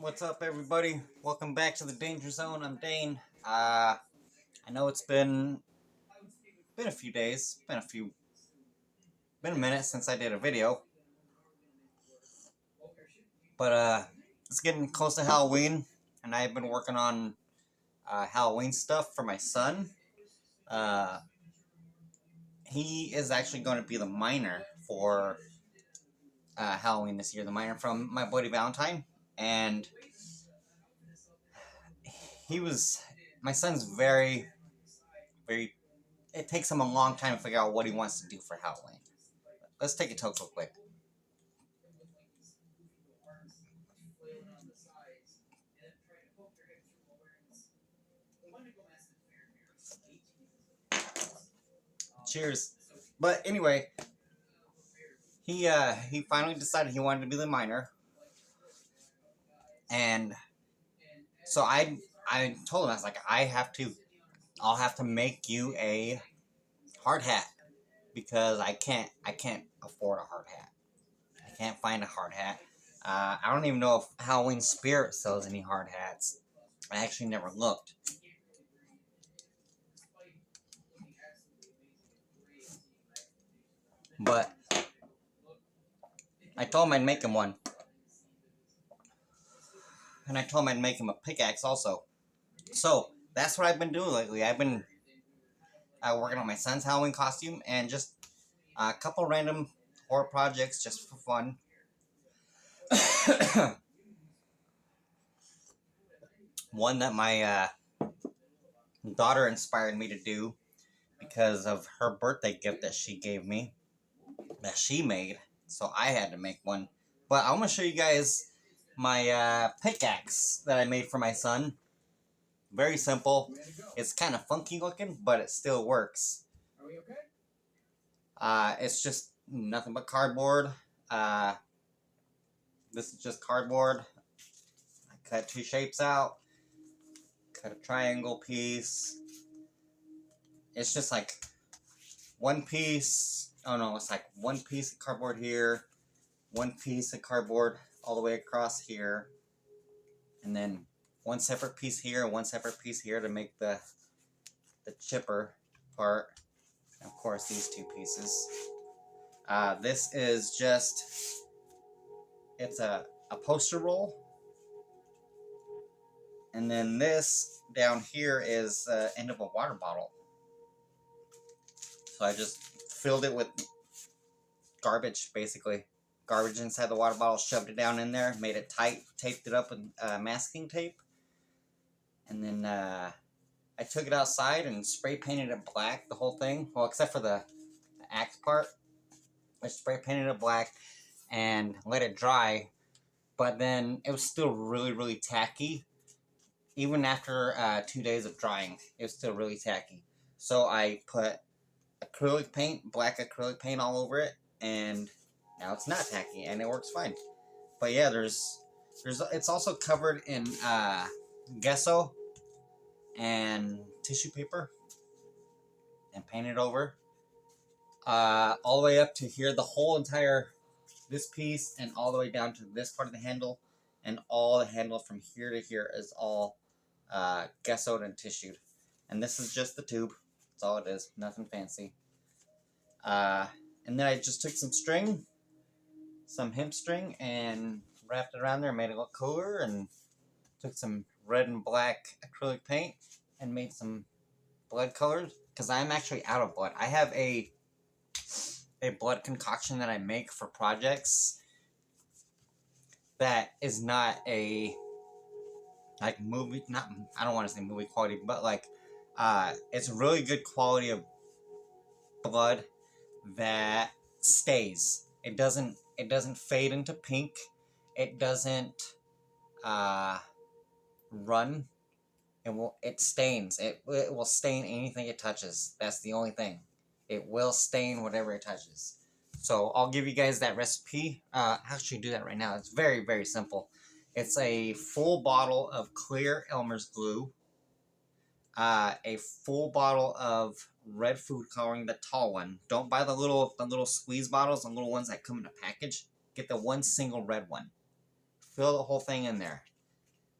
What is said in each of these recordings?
What's up, everybody? Welcome back to the Danger Zone. I'm Dane. I know it's been a few days, been a minute since I did a video, but it's getting close to Halloween, and I've been working on Halloween stuff for my son. Uh, he is actually going to be the miner for Halloween this year. The miner from My Bloody Valentine, and he was my son's very. It takes him a long time to figure out what he wants to do for Halloween. Let's take a toke real quick. Cheers. But anyway, he finally decided he wanted to be the miner, and so I told him, I was like, I'll have to make you a hard hat because I can't afford a hard hat. I can't find a hard hat. I don't even know if Halloween Spirit sells any hard hats. I actually never looked. But I told him I'd make him one. And I told him I'd make him a pickaxe also. So that's what I've been doing lately. I've been working on my son's Halloween costume and just a couple random horror projects just for fun. One that my daughter inspired me to do because of her birthday gift that she gave me, that she made. So I had to make one. But I'm going to show you guys my pickaxe that I made for my son. Very simple. It's kind of funky looking, but it still works. Are we okay? It's just nothing but cardboard. This is just cardboard. I cut two shapes out. Cut a triangle piece. It's just like one piece. Oh no, it's like one piece of cardboard here, one piece of cardboard all the way across here, and then one separate piece here, one separate piece here to make the chipper part. And of course, these two pieces. This is just, it's a poster roll. And then this down here is the end of a water bottle. So I just filled it with garbage, basically. Garbage inside the water bottle, shoved it down in there, made it tight, taped it up with masking tape. And then I took it outside and spray painted it black, the whole thing. Well, except for the axe part. I spray painted it black and let it dry. But then it was still really, really tacky. Even after 2 days of drying, it was still really tacky. So I put acrylic paint, black acrylic paint all over it, and now it's not tacky, and it works fine. But yeah, it's also covered in gesso and tissue paper, and painted over. All the way up to here, the whole entire, this piece, and all the way down to this part of the handle, and all the handle from here to here is all gessoed and tissued. And this is just the tube. That's all it is. Nothing fancy. And then I just took some string, some hemp string, and wrapped it around there, made it look cooler, and took some red and black acrylic paint and made some blood colors, because I'm actually out of blood. I have a blood concoction that I make for projects that is not a like movie, not, I don't want to say movie quality, but like it's really good quality of blood that stays. It doesn't fade into pink. It doesn't run. It stains. It will stain anything it touches. That's the only thing. It will stain whatever it touches. So I'll give you guys that recipe. I'll actually do that right now. It's very, very simple. It's a full bottle of clear Elmer's glue, a full bottle of red food coloring, the tall one. Don't buy the little squeeze bottles, the little ones that come in a package. Get the one single red one. Fill the whole thing in there.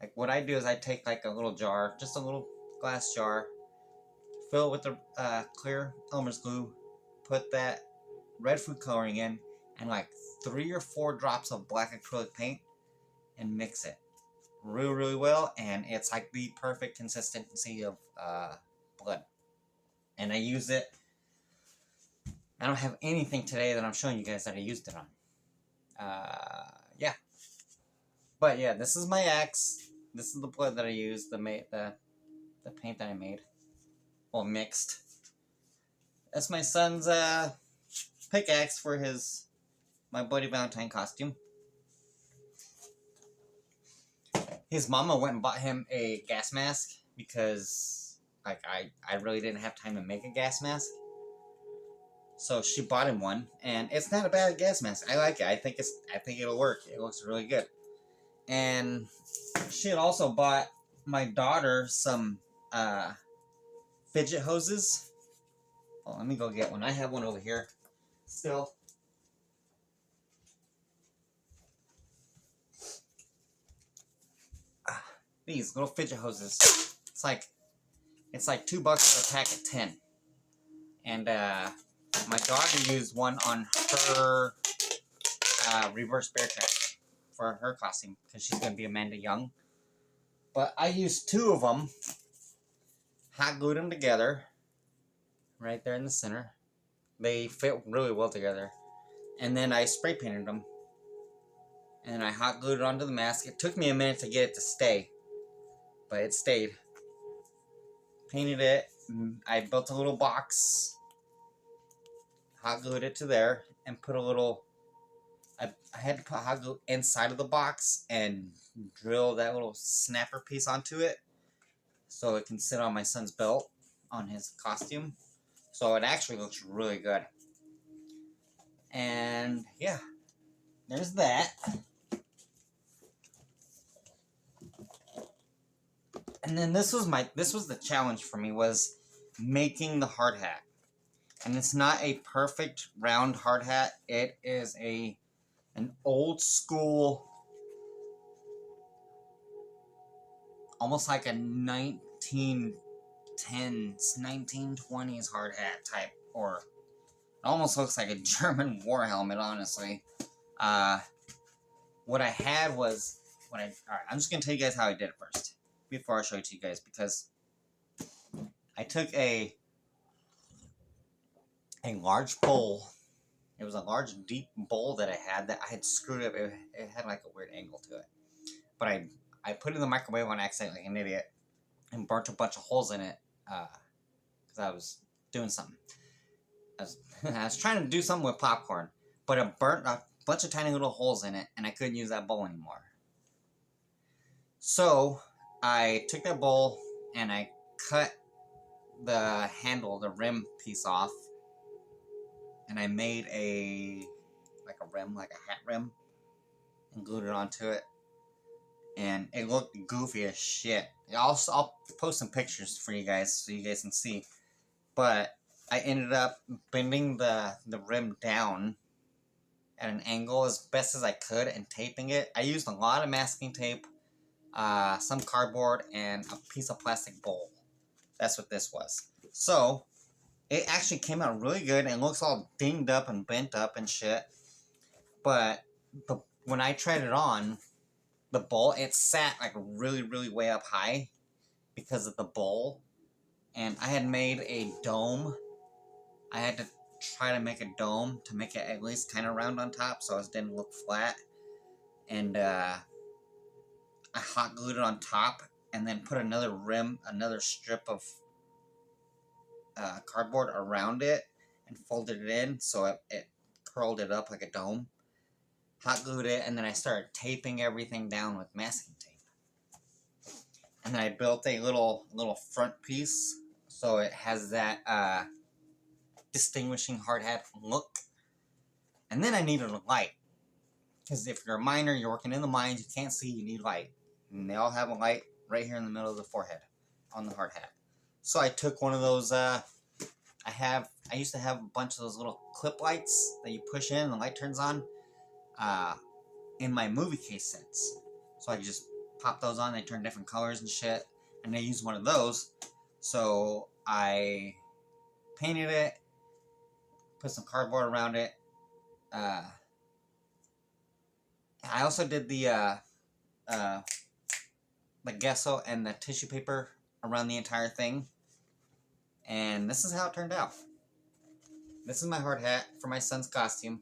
Like what I do is I take like a little jar, just a little glass jar, fill it with the clear Elmer's glue, put that red food coloring in, and like 3 or 4 drops of black acrylic paint, and mix it really, really well, and it's like the perfect consistency of blood. And I use it. I don't have anything today that I'm showing you guys that I used it on. Yeah. But yeah, this is my axe. This is the blood that I used, the paint that I made. Well, mixed. That's my son's pickaxe for my Bloody Valentine costume. His mama went and bought him a gas mask because like I really didn't have time to make a gas mask. So she bought him one, and it's not a bad gas mask. I like it. I think it'll work. It looks really good. And she had also bought my daughter some fidget hoses. Oh, let me go get one. I have one over here still. These little fidget hoses. It's like $2 for a pack of 10. And my daughter used one on her reverse bear trap for her costume because she's gonna be Amanda Young. But I used 2 of them, hot glued them together, right there in the center. They fit really well together. And then I spray painted them. And I hot glued it onto the mask. It took me a minute to get it to stay, but it stayed. Painted it. I built a little box, hot glued it to there, and put a little. I had to put hot glue inside of the box and drill that little snapper piece onto it so it can sit on my son's belt on his costume. So it actually looks really good. And yeah, there's that. And then this was the challenge for me, was making the hard hat. And it's not a perfect round hard hat. It is an old school, almost like a 1910s, 1920s hard hat type, or it almost looks like a German war helmet, honestly. What I had was, alright, I'm just going to tell you guys how I did it first, before I show it to you guys, because I took a large bowl. It was a large, deep bowl that I had screwed up. It had like a weird angle to it. But I put it in the microwave on accident like an idiot and burnt a bunch of holes in it because I was doing something. I was trying to do something with popcorn, but it burnt a bunch of tiny little holes in it, and I couldn't use that bowl anymore. So I took that bowl and I cut the handle, the rim piece off, and I made a rim, like a hat rim, and glued it onto it. And it looked goofy as shit. I'll post some pictures for you guys so you guys can see. But I ended up bending the rim down at an angle as best as I could and taping it. I used a lot of masking tape, some cardboard, and a piece of plastic bowl. That's what this was. So it actually came out really good and looks all dinged up and bent up and shit. But when I tried it on, the bowl, it sat like really, really way up high because of the bowl. And I had made a dome. I had to try to make a dome to make it at least kind of round on top so it didn't look flat. And I hot glued it on top and then put another strip of cardboard around it and folded it in so it curled it up like a dome. Hot glued it, and then I started taping everything down with masking tape. And then I built a little front piece so it has that distinguishing hard hat look. And then I needed a light, because if you're a miner, you're working in the mines, you can't see, you need light. And they all have a light right here in the middle of the forehead on the hard hat. So I took one of those, I used to have a bunch of those little clip lights that you push in and the light turns on in my movie case sets. So I just pop those on, they turn different colors and shit. And I used one of those, so I painted it, put some cardboard around it. I also did the gesso and the tissue paper around the entire thing. And this is how it turned out. This is my hard hat for my son's costume.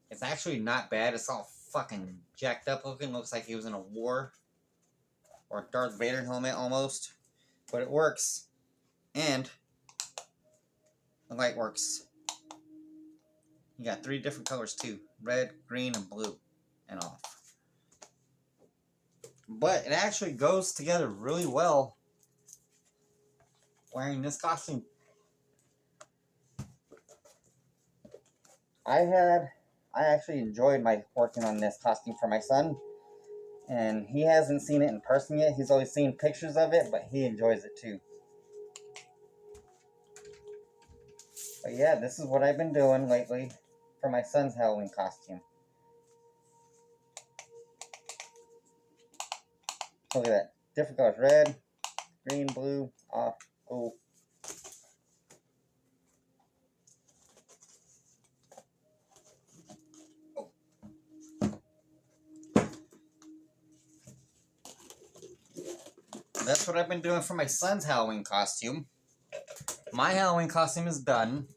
It's actually not bad. It's all fucking jacked up looking. Looks like he was in a war. Or a Darth Vader helmet almost. But it works. And the light works. You got 3 different colors too. Red, green, and blue. And off. But it actually goes together really well wearing this costume. I actually enjoyed working on this costume for my son. And he hasn't seen it in person yet. He's only seen pictures of it, but he enjoys it too. But yeah, this is what I've been doing lately for my son's Halloween costume. Look at that. Different colors. Red, green, blue, off, cool. That's what I've been doing for my son's Halloween costume. My Halloween costume is done.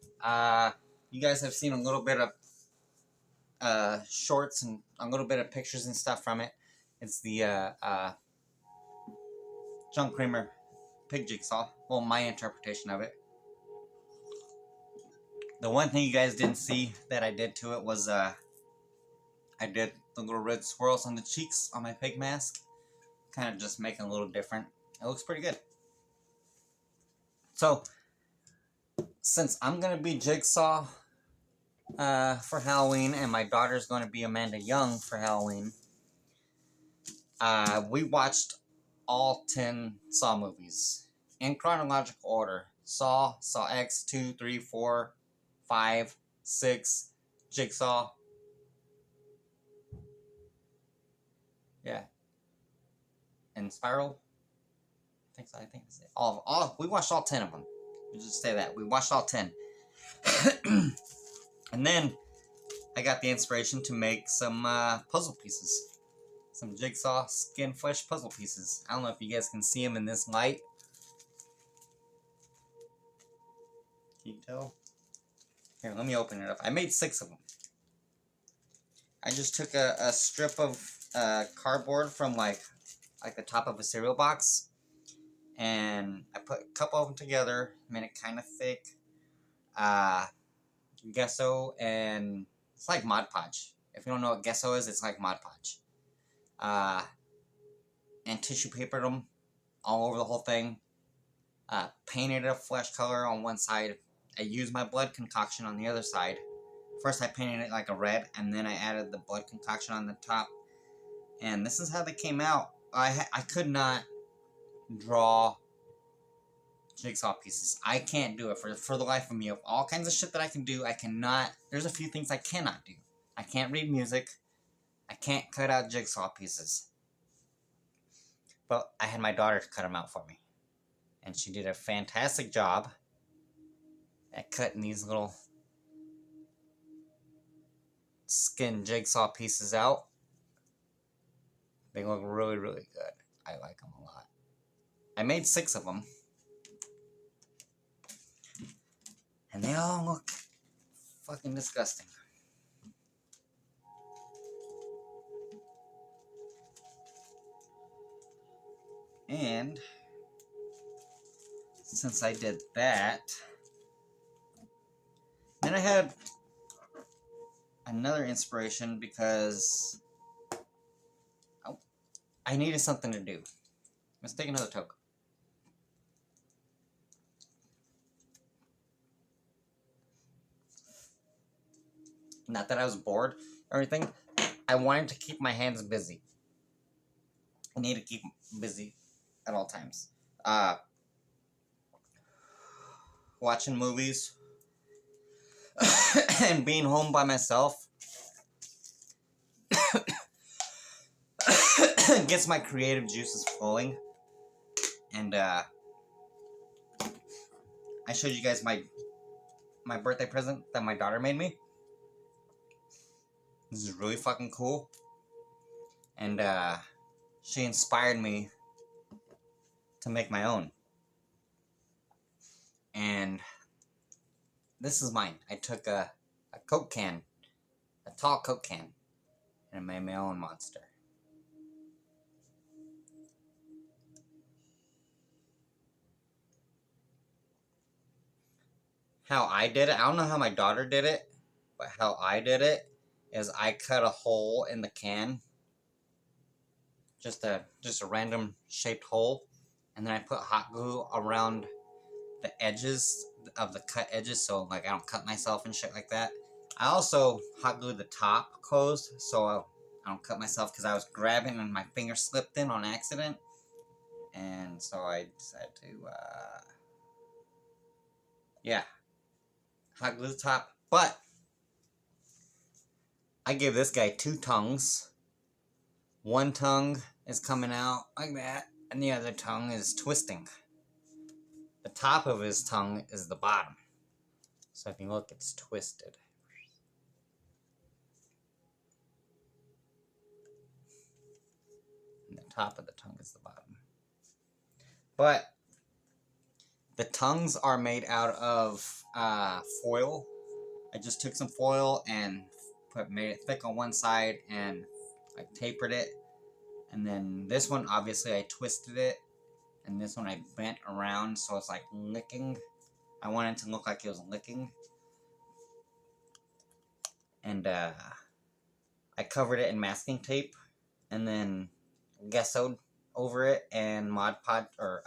You guys have seen a little bit of shorts and a little bit of pictures and stuff from it. It's the John Kramer pig jigsaw. Well, my interpretation of it. The one thing you guys didn't see that I did to it was I did the little red swirls on the cheeks on my pig mask. Kind of just making it a little different. It looks pretty good. So, since I'm going to be Jigsaw for Halloween, and my daughter's going to be Amanda Young for Halloween, we watched all 10 Saw movies in chronological order. Saw X, 2, 3, 4, 5, 6, Jigsaw. Yeah. And Spiral. I think that's it. We watched all 10 of them. We'll just say that. We watched all 10. And then I got the inspiration to make some puzzle pieces. Some Jigsaw skin flesh puzzle pieces. I don't know if you guys can see them in this light. Can you tell? Here, let me open it up. I made 6 of them. I just took a strip of cardboard from like the top of a cereal box. And I put a couple of them together, made it kind of thick. Gesso, and it's like Mod Podge. If you don't know what Gesso is, it's like Mod Podge. And tissue papered them all over the whole thing. Painted a flesh color on one side. I used my blood concoction on the other side. First I painted it like a red, and then I added the blood concoction on the top. And this is how they came out. I could not draw jigsaw pieces. I can't do it for the life of me. Of all kinds of shit that I can do, I cannot. There's a few things I cannot do. I can't read music. I can't cut out jigsaw pieces. But I had my daughter cut them out for me. And she did a fantastic job at cutting these little skin jigsaw pieces out. They look really, really good. I like them a lot. I made 6 of them. And they all look fucking disgusting. And since I did that, then I had another inspiration because I needed something to do. Let's take another toke. Not that I was bored or anything. I wanted to keep my hands busy. I need to keep busy at all times. Watching movies and being home by myself. gets my creative juices flowing. And I showed you guys my birthday present that my daughter made me. This is really fucking cool. And she inspired me to make my own. And this is mine. I took a Coke can, a tall Coke can, and I made my own monster. How I did it, I don't know how my daughter did it, but how I did it is I cut a hole in the can, just a random shaped hole, and then I put hot glue around the edges of the cut edges, so like I don't cut myself and shit like that. I also hot glued the top closed, so I don't cut myself, because I was grabbing and my finger slipped in on accident, and so I decided to yeah, hot glue the top. But I gave this guy 2 tongues. One tongue is coming out like that, and the other tongue is twisting. The top of his tongue is the bottom. So if you look, it's twisted. And the top of the tongue is the bottom. But the tongues are made out of foil. I just took some foil and made it thick on one side and I tapered it. And then this one, obviously, I twisted it. And this one I bent around so it's like licking. I want it to look like it was licking. And I covered it in masking tape and then gessoed over it and Mod Podge, or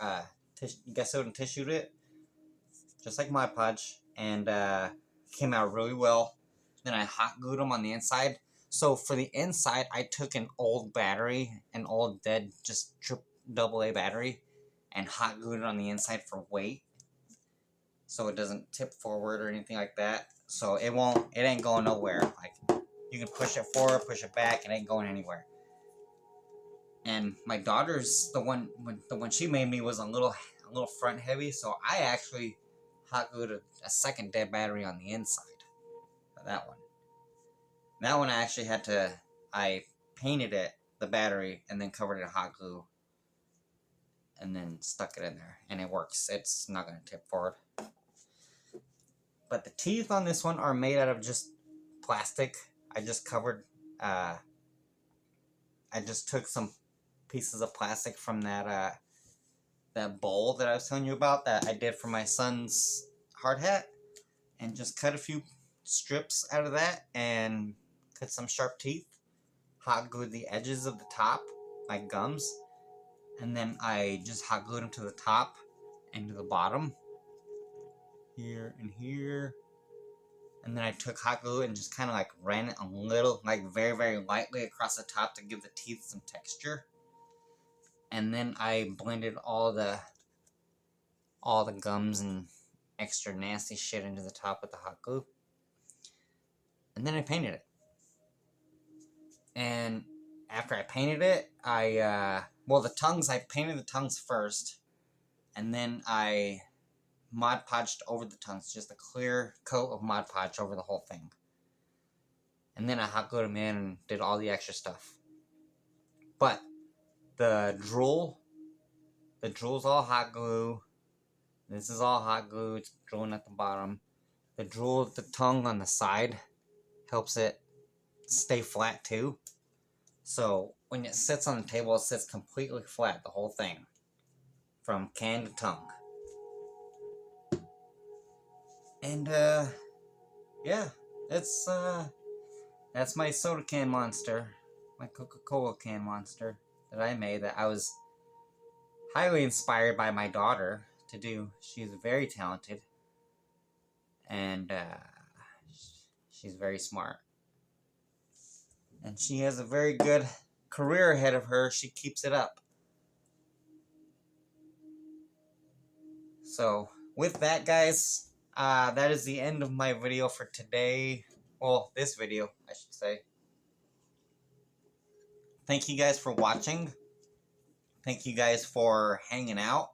gessoed and tissued it, just like Mod Podge, and came out really well. Then I hot glued them on the inside. So for the inside, I took an old battery, an old dead, just AA battery, and hot glued it on the inside for weight, so it doesn't tip forward or anything like that. So it ain't going nowhere. Like, you can push it forward, push it back, it ain't going anywhere. And my daughter's, the one she made me was a little front heavy, so I actually hot glued a second dead battery on the inside of that one. That one I actually I painted it, the battery, and then covered it in hot glue, and then stuck it in there, and it works. It's not going to tip forward. But the teeth on this one are made out of just plastic. I just covered, I just took some pieces of plastic from that bowl that I was telling you about that I did for my son's hard hat, and just cut a few strips out of that and cut some sharp teeth, hot glued the edges of the top like gums, and then I just hot glued them to the top and to the bottom, here and here. And then I took hot glue and just kind of like ran it a little, like very, very lightly across the top to give the teeth some texture. And then I blended all the gums and extra nasty shit into the top with the hot glue. And then I painted it. And after I painted it, well, the tongues, I painted the tongues first. And then I Mod Podged over the tongues, just a clear coat of Mod Podge over the whole thing. And then I hot glued them in and did all the extra stuff. But the drool's all hot glue. This is all hot glue. It's drooling at the bottom. The drool, the tongue on the side, helps it stay flat too. So when it sits on the table, it sits completely flat, the whole thing, from can to tongue. And yeah, that's my soda can monster, my Coca-Cola can monster that I made, that I was highly inspired by my daughter to do. She's very talented, and she's very smart, and she has a very good career ahead of her. She keeps it up. So with that, guys, that is the end of my video for today. Well, this video, I should say. Thank you guys for watching. Thank you guys for hanging out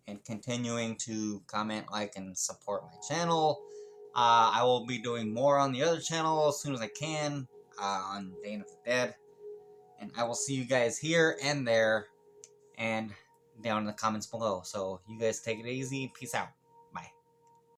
and continuing to comment, like, and support my channel. I will be doing more on the other channel as soon as I can, on Dane of the Dead. And I will see you guys here and there and down in the comments below. So you guys take it easy. Peace out.